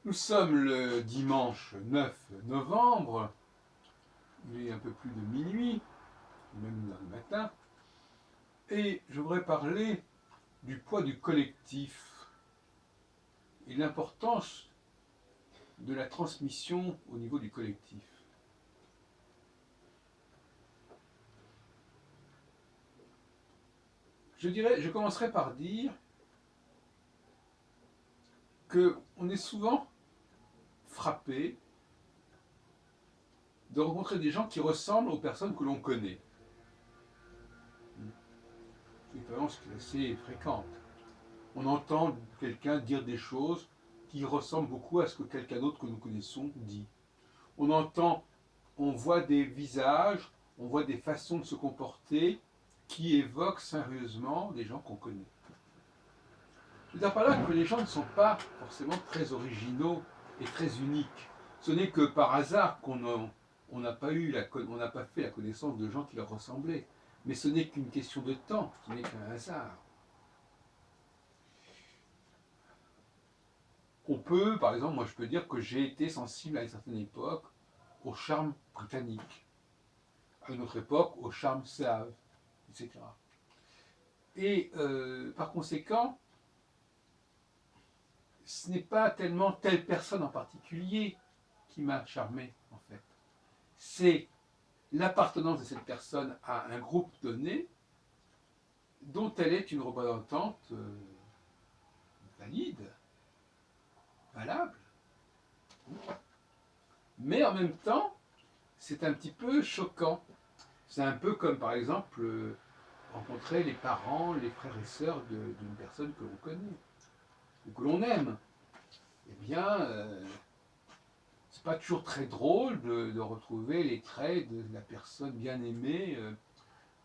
Nous sommes le dimanche 9 novembre, il est un peu plus de minuit, même dans le matin, et je voudrais parler du poids du collectif et l'importance de la transmission au niveau du collectif. Je commencerai par dire qu'on est souvent frappé de rencontrer des gens qui ressemblent aux personnes que l'on connaît. C'est une expérience qui est assez fréquente. On entend quelqu'un dire des choses qui ressemblent beaucoup à ce que quelqu'un d'autre que nous connaissons dit. On entend, on voit des visages, on voit des façons de se comporter qui évoquent sérieusement des gens qu'on connaît. Je veux dire par là que les gens ne sont pas forcément très originaux et très uniques. Ce n'est que par hasard qu'on n'a pas fait la connaissance de gens qui leur ressemblaient. Mais ce n'est qu'une question de temps, ce n'est qu'un hasard. On peut, par exemple, moi je peux dire que j'ai été sensible à une certaine époque au charme britannique, à une autre époque au charme slave, etc. Et par conséquent, ce n'est pas tellement telle personne en particulier qui m'a charmé, en fait. C'est l'appartenance de cette personne à un groupe donné dont elle est une représentante valide, valable. Mais en même temps, c'est un petit peu choquant. C'est un peu comme, par exemple, rencontrer les parents, les frères et sœurs d'une personne que l'on connaît ou que l'on aime. Eh bien, c'est pas toujours très drôle de retrouver les traits de la personne bien aimée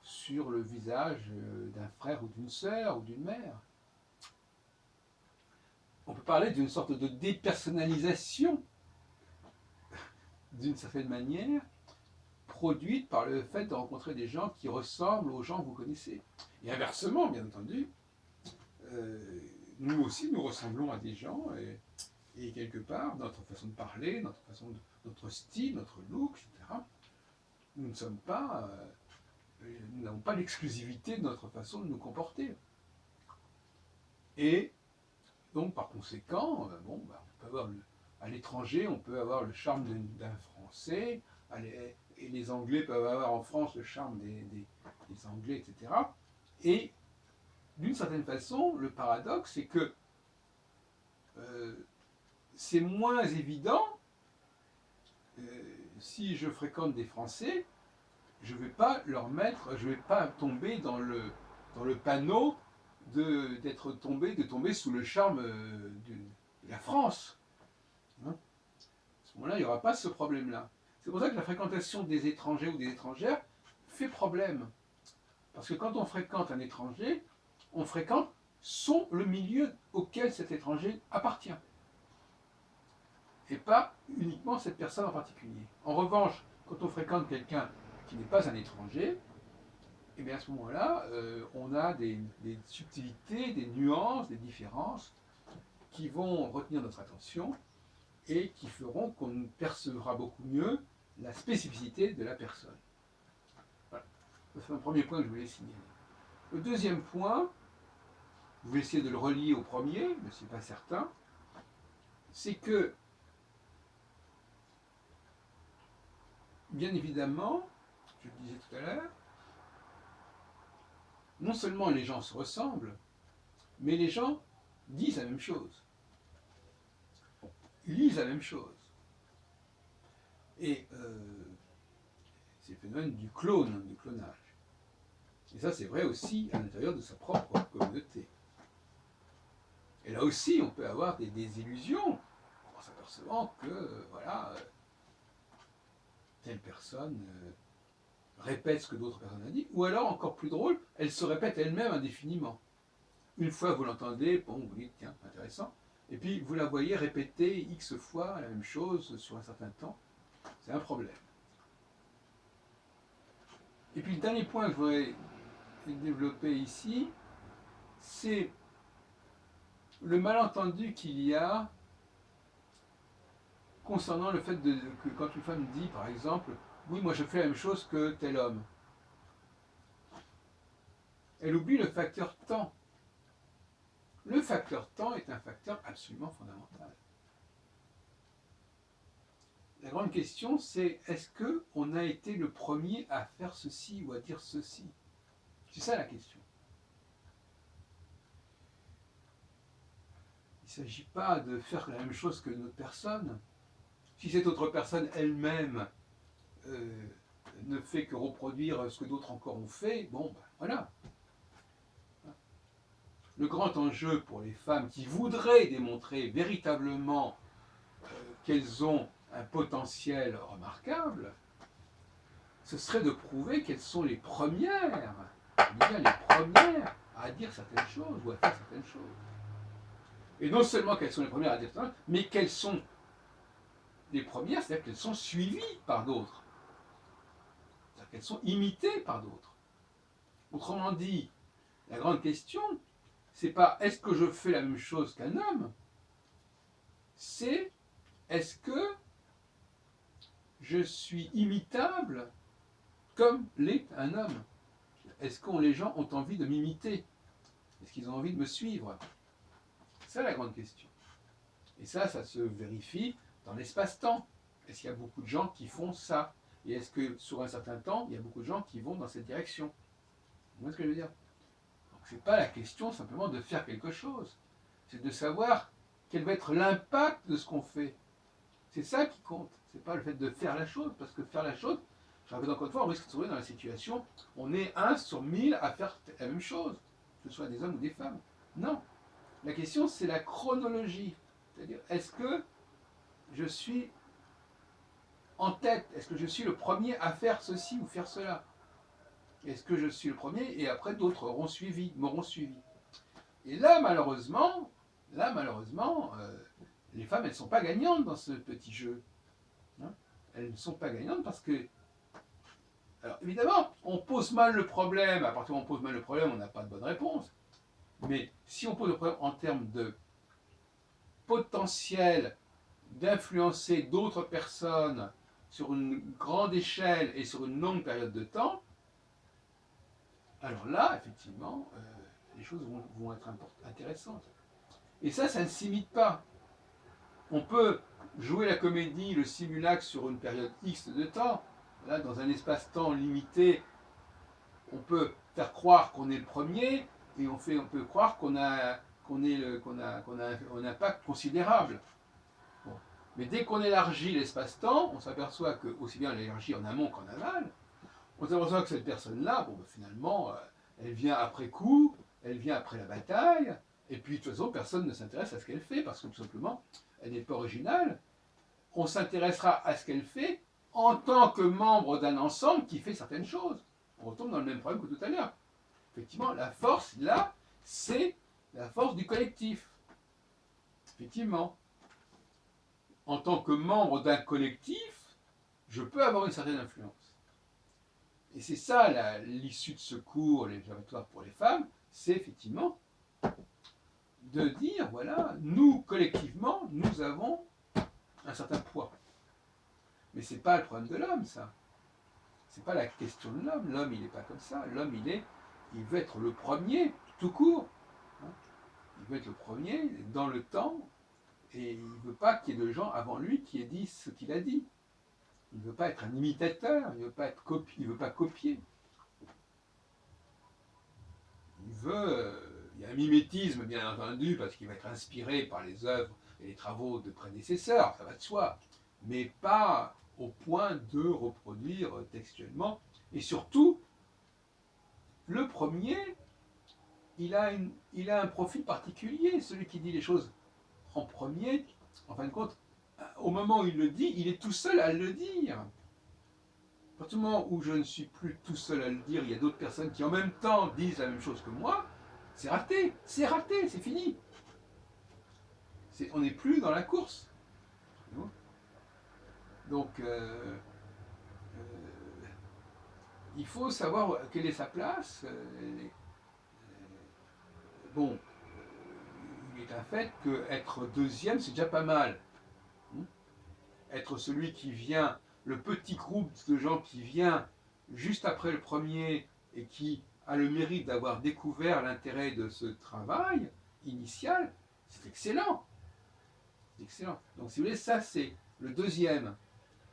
sur le visage d'un frère ou d'une sœur ou d'une mère. On peut parler d'une sorte de dépersonnalisation, d'une certaine manière, produite par le fait de rencontrer des gens qui ressemblent aux gens que vous connaissez. Et inversement, bien entendu, nous aussi, nous ressemblons à des gens, et quelque part, notre façon de parler, notre style, notre look, etc., nous ne sommes pas, nous n'avons pas l'exclusivité de notre façon de nous comporter. Et donc, par conséquent, on peut avoir à l'étranger, on peut avoir le charme d'un Français, et les Anglais peuvent avoir en France le charme des Anglais, etc. Et d'une certaine façon, le paradoxe, c'est que euh, c'est moins évident si je fréquente des Français, je ne vais pas leur mettre, je ne vais pas tomber dans le panneau de tomber sous le charme de la France. Hein, à ce moment-là, il n'y aura pas ce problème-là. C'est pour ça que la fréquentation des étrangers ou des étrangères fait problème. Parce que quand on fréquente un étranger, on fréquente le milieu auquel cet étranger appartient. Et pas uniquement cette personne en particulier. En revanche, quand on fréquente quelqu'un qui n'est pas un étranger, et bien à ce moment-là, on a des subtilités, des nuances, des différences qui vont retenir notre attention et qui feront qu'on percevra beaucoup mieux la spécificité de la personne. Voilà. C'est un premier point que je voulais signaler. Le deuxième point, je vais essayer de le relier au premier, mais ce n'est pas certain, c'est que, bien évidemment, je le disais tout à l'heure, non seulement les gens se ressemblent, mais les gens disent la même chose, lisent la même chose. Et c'est le phénomène du clone, du clonage. Et ça, c'est vrai aussi à l'intérieur de sa propre communauté. Et là aussi, on peut avoir des désillusions en s'apercevant que, voilà, telle personne répète ce que d'autres personnes ont dit, ou alors, encore plus drôle, elle se répète elle-même indéfiniment. Une fois, vous l'entendez, bon, vous dites, tiens, intéressant, et puis vous la voyez répéter X fois la même chose sur un certain temps. C'est un problème. Et puis le dernier point que je voudrais développer ici, c'est le malentendu qu'il y a concernant le fait que quand une femme dit, par exemple, oui, moi je fais la même chose que tel homme, elle oublie le facteur temps. Le facteur temps est un facteur absolument fondamental. La grande question, c'est est-ce qu'on a été le premier à faire ceci ou à dire ceci? C'est ça la question. Il ne s'agit pas de faire la même chose que notre personne. Si cette autre personne elle-même euh, ne fait que reproduire ce que d'autres encore ont fait, bon, ben voilà. Le grand enjeu pour les femmes qui voudraient démontrer véritablement qu'elles ont un potentiel remarquable, ce serait de prouver qu'elles sont les premières, bien les premières à dire certaines choses ou à faire certaines choses. Et non seulement qu'elles sont les premières à dire certaines choses, mais qu'elles sont les premières, c'est-à-dire qu'elles sont suivies par d'autres. C'est-à-dire qu'elles sont imitées par d'autres. Autrement dit, la grande question, c'est pas est-ce que je fais la même chose qu'un homme, c'est est-ce que je suis imitable comme l'est un homme? Est-ce que les gens ont envie de m'imiter? Est-ce qu'ils ont envie de me suivre? C'est ça la grande question. Et ça se vérifie dans l'espace-temps. Est-ce qu'il y a beaucoup de gens qui font ça? Et est-ce que sur un certain temps, il y a beaucoup de gens qui vont dans cette direction? Vous voyez ce que je veux dire? Donc c'est pas la question simplement de faire quelque chose. C'est de savoir quel va être l'impact de ce qu'on fait. C'est ça qui compte. C'est pas le fait de faire la chose, parce que faire la chose, je rappelle encore une fois, on risque de se trouver dans la situation, on est 1 sur 1000 à faire la même chose, que ce soit des hommes ou des femmes. Non. La question, c'est la chronologie. C'est-à-dire, est-ce que je suis en tête? Est-ce que je suis le premier à faire ceci ou faire cela? Est-ce que je suis le premier et après d'autres m'auront suivi? Et là malheureusement, les femmes, elles ne sont pas gagnantes dans ce petit jeu. Hein. Elles ne sont pas gagnantes parce que, alors évidemment, on pose mal le problème. À partir du moment où on pose mal le problème, on n'a pas de bonne réponse. Mais si on pose le problème en termes de potentiel d'influencer d'autres personnes sur une grande échelle et sur une longue période de temps, alors là, effectivement, les choses vont être intéressantes. Et ça ne s'imite pas. On peut jouer la comédie, le simulacre sur une période X de temps. Là, dans un espace-temps limité, on peut faire croire qu'on est le premier et on peut croire qu'on a un impact considérable. Bon. Mais dès qu'on élargit l'espace-temps, on s'aperçoit que, aussi bien on l'élargit en amont qu'en aval, on s'aperçoit que cette personne-là, bon, ben, finalement, elle vient après coup, elle vient après la bataille, et puis de toute façon, personne ne s'intéresse à ce qu'elle fait, parce que tout simplement, elle n'est pas originale. On s'intéressera à ce qu'elle fait en tant que membre d'un ensemble qui fait certaines choses. On retombe dans le même problème que tout à l'heure. Effectivement, la force, là, c'est la force du collectif. Effectivement, en tant que membre d'un collectif, je peux avoir une certaine influence. Et c'est ça l'issue de ce cours, les observatoires pour les femmes, c'est effectivement de dire, voilà, nous, collectivement, nous avons un certain poids. Mais ce n'est pas le problème de l'homme, ça. Ce n'est pas la question de l'homme. L'homme, il n'est pas comme ça. L'homme, il veut être le premier, tout court. Il veut être le premier dans le temps, et il ne veut pas qu'il y ait de gens avant lui qui aient dit ce qu'il a dit. Il ne veut pas être un imitateur, il ne veut pas copier. Il y a un mimétisme bien entendu, parce qu'il va être inspiré par les œuvres et les travaux de prédécesseurs, ça va de soi, mais pas au point de reproduire textuellement. Et surtout, le premier, il a un profil particulier, celui qui dit les choses en premier, en fin de compte, au moment où il le dit, il est tout seul à le dire. À partir du moment où je ne suis plus tout seul à le dire, il y a d'autres personnes qui en même temps disent la même chose que moi, c'est raté, c'est fini. On n'est plus dans la course. Donc, il faut savoir quelle est sa place. Bon, il est un fait qu'être deuxième, c'est déjà pas mal. être celui qui vient, le petit groupe de gens qui vient juste après le premier et qui a le mérite d'avoir découvert l'intérêt de ce travail initial, c'est excellent. C'est excellent. Donc si vous voulez, ça c'est le deuxième.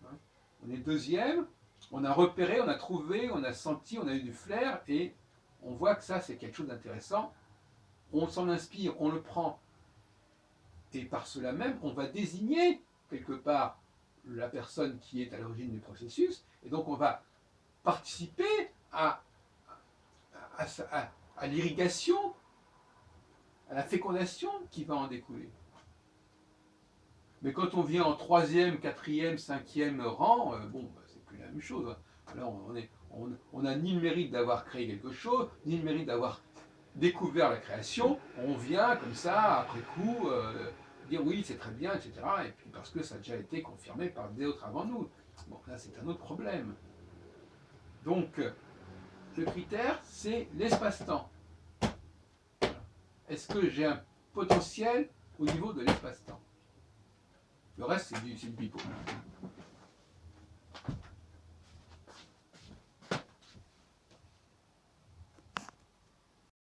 Hein. On est deuxième, on a repéré, on a trouvé, on a senti, on a eu du flair et on voit que ça c'est quelque chose d'intéressant. On s'en inspire, on le prend. Et par cela même, on va désigner quelque part la personne qui est à l'origine du processus. Et donc on va participer à l'irrigation, à la fécondation qui va en découler. Mais quand on vient en troisième, quatrième, cinquième rang, bon, c'est plus la même chose. Alors on n'a ni le mérite d'avoir créé quelque chose, ni le mérite d'avoir découvert la création. On vient comme ça, après coup, dire oui, c'est très bien, etc. Et puis parce que ça a déjà été confirmé par des autres avant nous. Bon, là, c'est un autre problème. Donc, le critère, c'est l'espace-temps. Est-ce que j'ai un potentiel au niveau de l'espace-temps? Le reste, c'est du pipeau.